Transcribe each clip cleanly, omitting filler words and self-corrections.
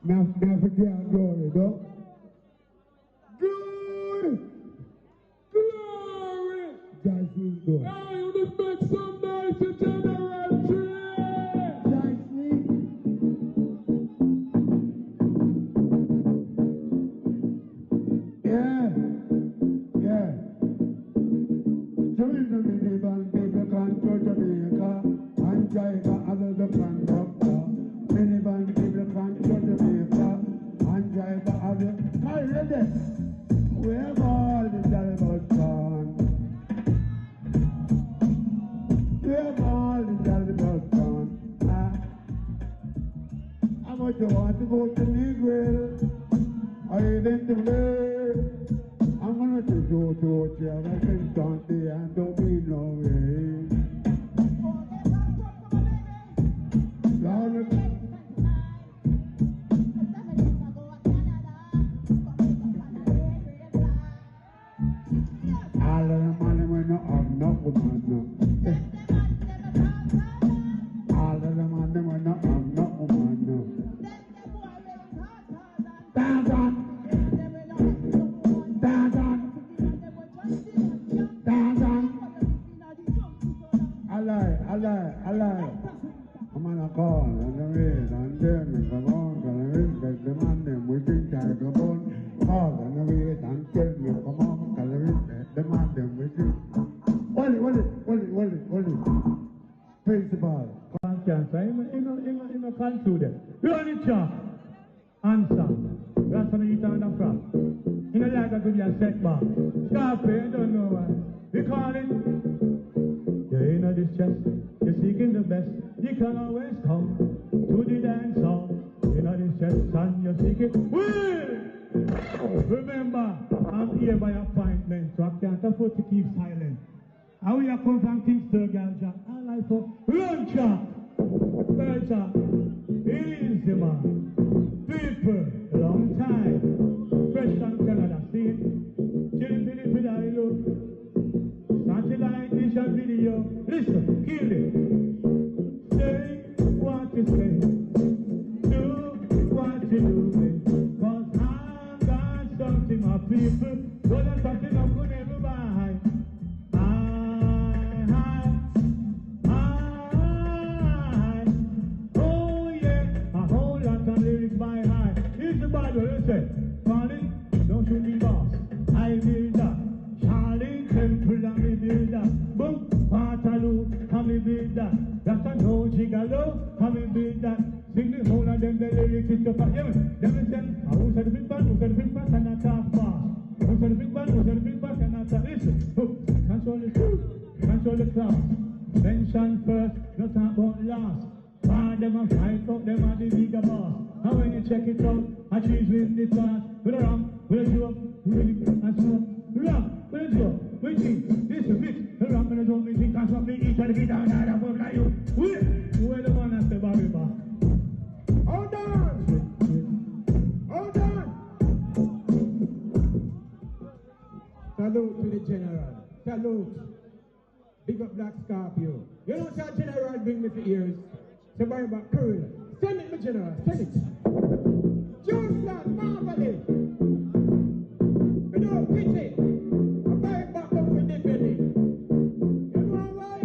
Never get glory, though. Glory! Glory! Jason, though. Hey, you just make some noise to General Tree! Jason. Yeah. Jerusalem, people come to Jamaica, and Jamaica other the conductor. Many band people come to Jamaica, and Jamaica other. Are you ready? We have all the Jalibos gone. We have all the Jalibos gone. How much you want to go to Negril? Are you ready to play? I'm gonna take you to a chair and Kingston and don't be no way. All of the money when you have no woman. All of the money when you have no woman. Dance on. Dance on. Dance on. I lie. I'm on a call and the way and then come on, and respect the man them we think I come on. Call and the way and tell me come on, and respect the man them we think. Hold it. Principal. Cancer, in a concluded. You on the chop. Answer. That's what you eat on the front. You know like that could be a setback. Scarface, I don't know why. We call it. You're in a distress. You're seeking the best. You can always come to the dance hall. You're in a distress and you're seeking. Remember, I'm here by appointment, so I can't afford to keep silent. How we come from Kingston, Ganja? I like for luncher. Culture. Easy, man. People, long time. Fresh from Canada, see it? Chilling in it with I look. Satellite vision video. Listen, kill it. Say what you say. Do what you do. Cause I've got something, my people. But I'm talking up with everybody. Oh yeah, a whole lot of lyrics by high. Here's the Bible, listen. Charlie, don't you be boss. I build that. Charlie Temple, I'm a builder. Boom, Waterloo, I'm a builder. That's a no gigolo, I'm a builder. Sing the whole of them, the lyrics is your part. Yeah, them is them. Who's the big man, who's the big man, and I talk fast. Who's the big man, who's the big man, and I talk. Listen, control the truth, control the class. Mention first, no talk about last. Find them and fight out, them are the bigger boss. And when you check it out, I choose with the class. With a rum, with a joke, with a smoke. Rum, with a joke, with a drink. This is bitch, the rum and a joke, with a drink. That's what we eat, try to get down, down, down, down, like you. Where the one that's the Bobby bar? Hold on! Salute to the general. Salute. Big up Black Scorpio. You know what our general bring me for ears? So buy back curl. Send it, my general. Send it. Drewsland, marvelous. You know, pity. I buy it back up with the belly. You know why?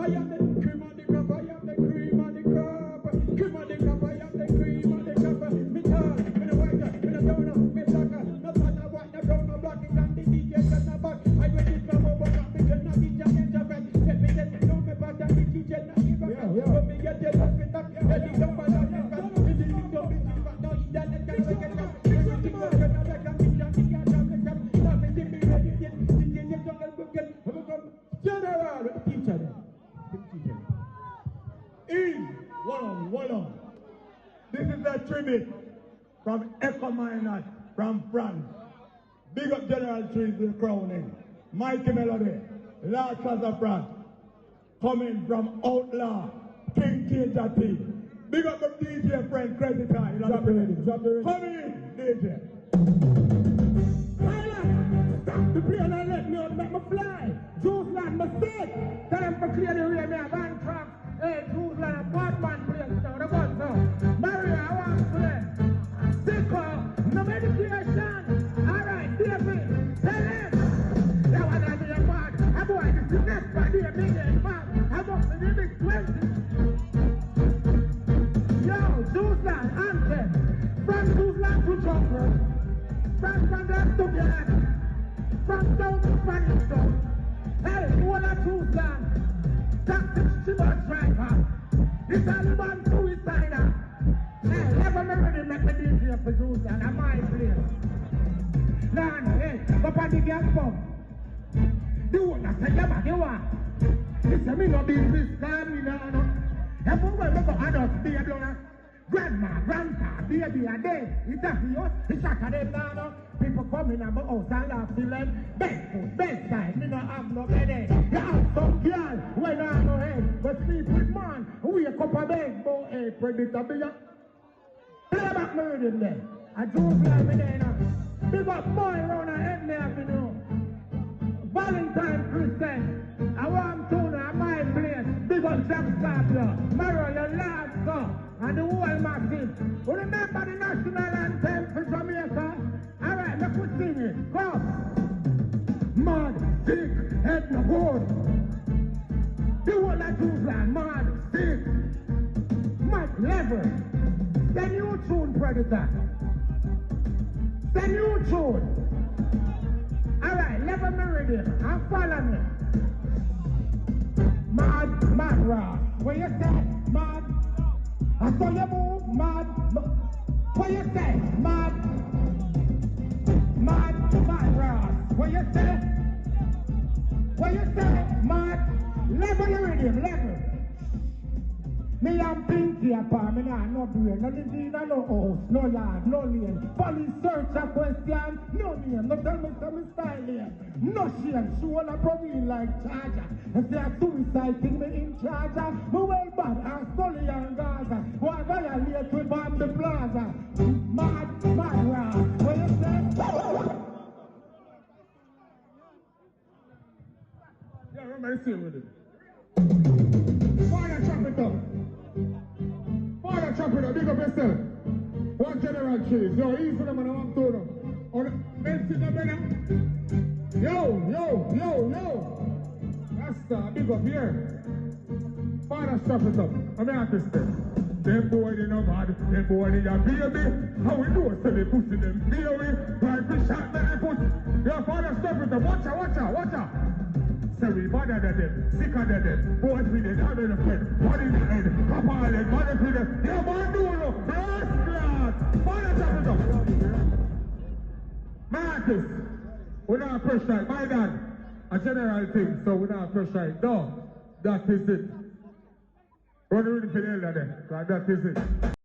I am the cream of the crop. I am the cream of the crop. Cream of the crop. I am the cream of the crop. Me tall, me the white, me the downer, me blacker. No matter what, no brown, no black, it can the DJ and the back. I ready to come over, but me just not DJ and the back. Let me get to know me back and the DJ and the back. Let me get to know me back. Let me jump on the back. Me the little bitch, but now you done it, can't make it up. Everything was good, I like a bitch, and the girl, I'm like, now me see me ready, DJ, you jungle cooking. I'm come general, the teacher. One on. This is a tribute from Echo Minot from France. Big up General Trees in crowning. Mikey Melody, Last of France. Coming from Outlaw, King KJT. Big up the DJ friend, Credit Card. Drop the ready. Come in, DJ. The plane and let me out, make me fly. Drewsland, mistake. Tell them to clear the way, me a Bancroft. Hey, Drewsland, a bad man place now, the bus now. Maria, I want the Taliban suicide. Hey, never remember make me DJ for Drewsland. I'm my place. Nah, hey, go on the gas pump. Do what I say, yeah, you want. Listen, me no business, calm me now. Everywhere we go, adults, baby, grandma, grandpa, baby, are dead. It's a few, it's a them now. People come in and go out and laugh till them bed food, bedside. Me no have no bed. You have some girl when I no head, but sleep with man. Wake up a bed, go a predator, be ya. Play back murder there. I Drewsland me there now. Big up boy around the head there, you know. Valentine Christian, I want to know my place. Big up Jack Scarpio, Maro, your last son, and the whole massive. You remember the national anthem for Jamaica? Alright, let's sing it. Come. Mad, sick, head no good. The whole of Drewsland, mad, sick, mad, level. Send you tune, Predator. Send you tune. Alright, level meridian, and follow me. Mad rock. What you say? Mad. I saw you move. Mad. What you say? Mad rock. What you say? What you say? Mad. Level meridian, level. Me am pinky apart, me nah no brain, no living, no house, no yard, no lane. Police search a question, no name, no tell me some style here. No shame, show a profile like charger. If they are suicide thing, me in charge. Me well bad, and Sully and Gaza. Why violate with bomb the plaza? Mad rock. What you say? Yeah, remember the same with it. Father, chop it up. Father, chop it up. Big up yourself. One general cheese. Yo, easy them and I want to them. On the men sit up there. Yo. That's big up here. Father, chop it up. I'm an artist there. Them boy, they no bad. Them boy, they a baby. How we do it? So they pussy them baby. Rifle shot, they pussy. Yo, father, chop it up. Watch out. Sorry, bother them, sicker than them, boys with it, out of the head, body in the head, pop all it, body with it, yeah, man, do it, brass glass, bother chop it up. Marcus, we're not first right, my dad, a general thing, so we're not first right, no, that is it. Run the ring for the elder then, that is it.